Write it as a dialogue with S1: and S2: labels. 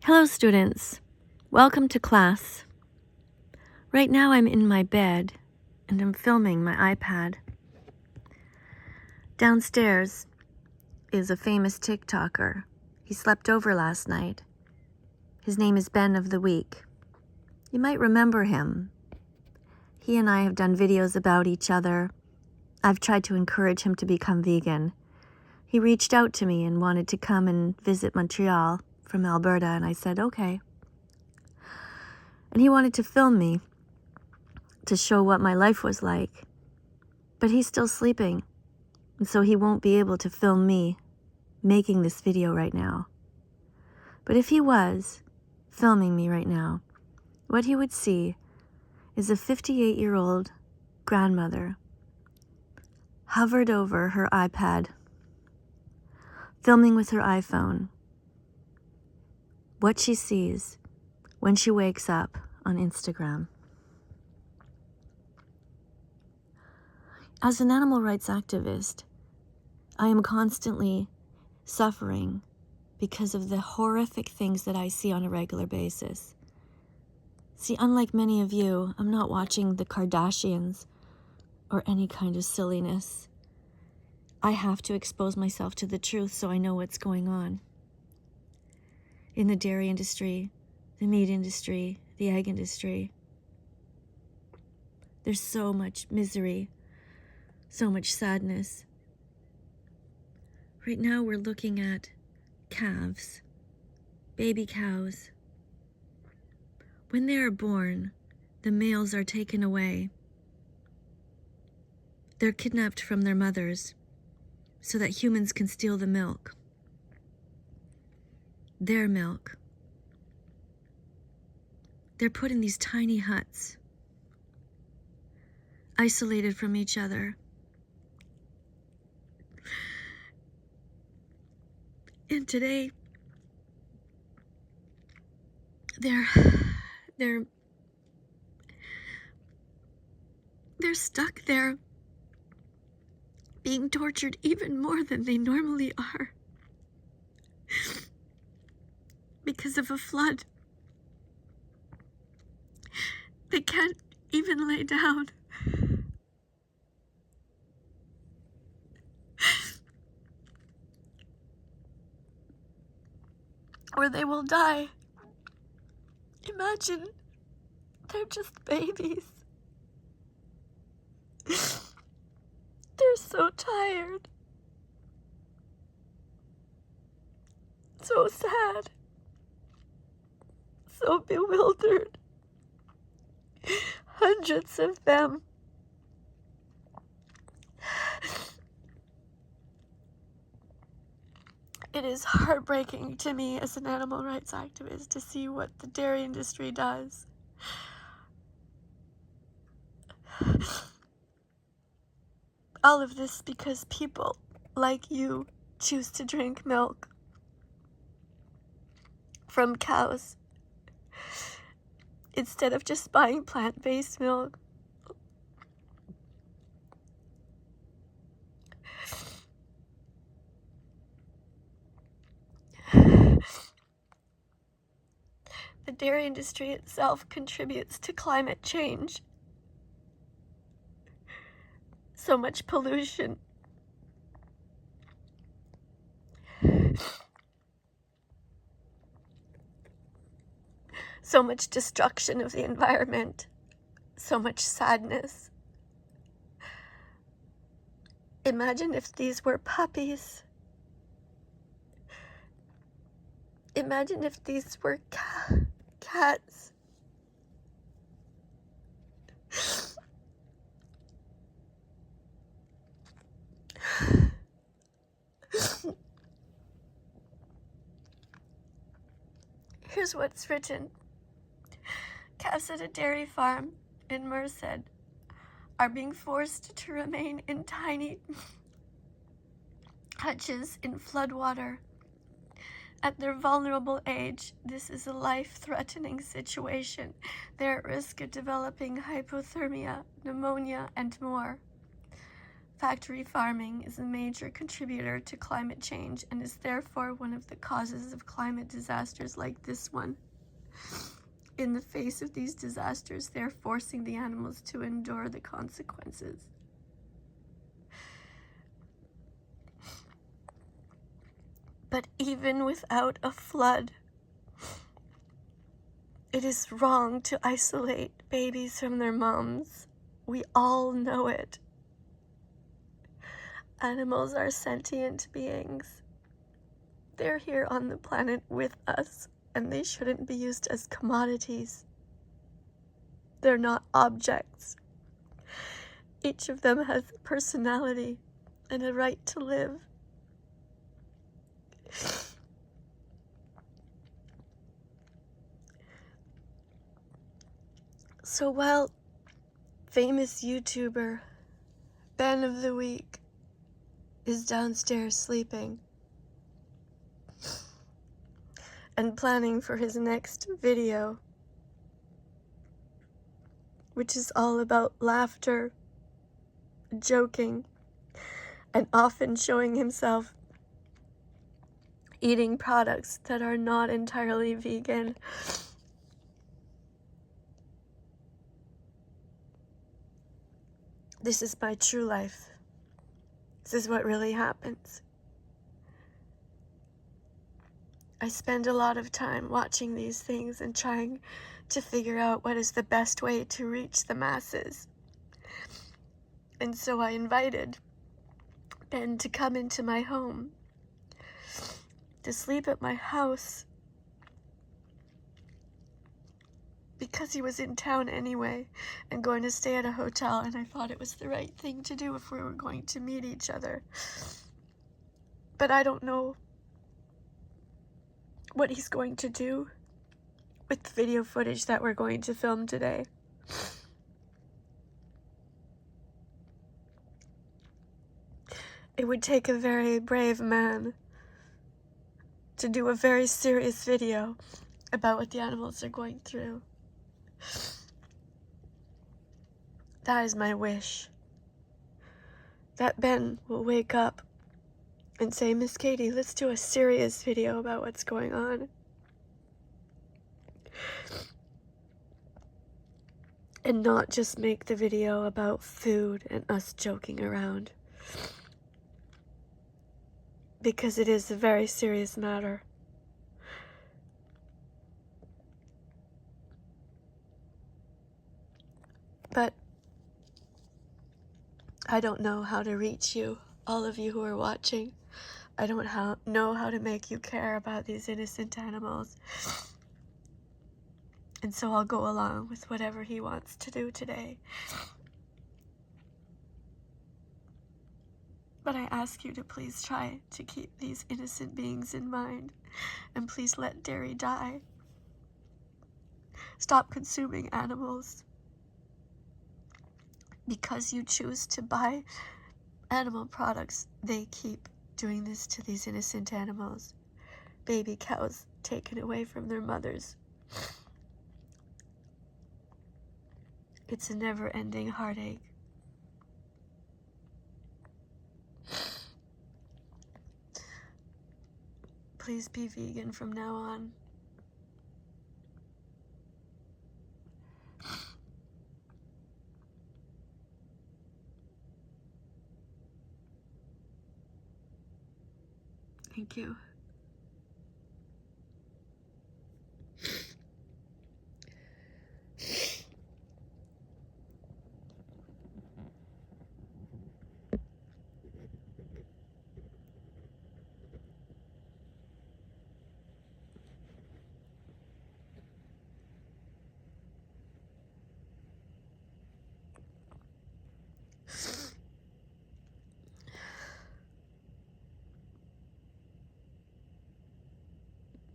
S1: Hello, students. Welcome to class. Right now I'm in my bed and I'm filming my iPad. Downstairs is a famous TikToker. He slept over last night. His name is Ben of the Week. You might remember him. He and I have done videos about each other. I've tried to encourage him to become vegan. He reached out to me and wanted to come and visit Montreal from Alberta, and I said, okay. And he wanted to film me to show what my life was like. But he's still sleeping, and so he won't be able to film me making this video right now. But if he was filming me right now, what he would see is a 58-year-old grandmother hovered over her iPad, filming with her iPhone what she sees when she wakes up on Instagram. As an animal rights activist, I am constantly suffering because of the horrific things that I see on a regular basis. See, unlike many of you, I'm not watching the Kardashians or any kind of silliness. I have to expose myself to the truth so I know what's going on. In the dairy industry, the meat industry, the egg industry, there's so much misery, so much sadness. Right now we're looking at calves, baby cows. When they are born, the males are taken away. They're kidnapped from their mothers so that humans can steal the milk. Their milk. They're put in these tiny huts, isolated from each other. And today, they're stuck there, being tortured even more than they normally are because of a flood. They can't even lay down. Or they will die. Imagine, they're just babies. They're so tired. So sad. So bewildered. Hundreds of them. It is heartbreaking to me as an animal rights activist to see what the dairy industry does. All of this because people like you choose to drink milk from cows instead of just buying plant-based milk. The dairy industry itself contributes to climate change. So much pollution. So much destruction of the environment. So much sadness. Imagine if these were puppies. Imagine if these were cats. Here's what's written. Calves at a dairy farm in Merced are being forced to remain in tiny hutches in floodwater. At their vulnerable age, this is a life-threatening situation. They're at risk of developing hypothermia, pneumonia, and more. Factory farming is a major contributor to climate change and is therefore one of the causes of climate disasters like this one. In the face of these disasters, they are forcing the animals to endure the consequences. But even without a flood, it is wrong to isolate babies from their moms. We all know it. Animals are sentient beings. They're here on the planet with us, and they shouldn't be used as commodities. They're not objects. Each of them has a personality and a right to live. So while famous YouTuber Ben of the Week is downstairs sleeping and planning for his next video, which is all about laughter, joking, and often showing himself eating products that are not entirely vegan. This is my true life. This is what really happens. I spend a lot of time watching these things and trying to figure out what is the best way to reach the masses. And so I invited Ben to come into my home, to sleep at my house, because he was in town anyway and going to stay at a hotel, and I thought it was the right thing to do if we were going to meet each other. But I don't know what he's going to do with the video footage that we're going to film today. It would take a very brave man to do a very serious video about what the animals are going through. That is my wish. That Ben will wake up and say, "Miss Katie, let's do a serious video about what's going on." And not just make the video about food and us joking around. Because it is a very serious matter. But I don't know how to reach you, all of you who are watching. I don't know how to make you care about these innocent animals. And so I'll go along with whatever he wants to do today. But I ask you to please try to keep these innocent beings in mind, and please let dairy die. Stop consuming animals. Because you choose to buy animal products, they keep doing this to these innocent animals. Baby cows taken away from their mothers. It's a never-ending heartache. Please be vegan from now on. Thank you.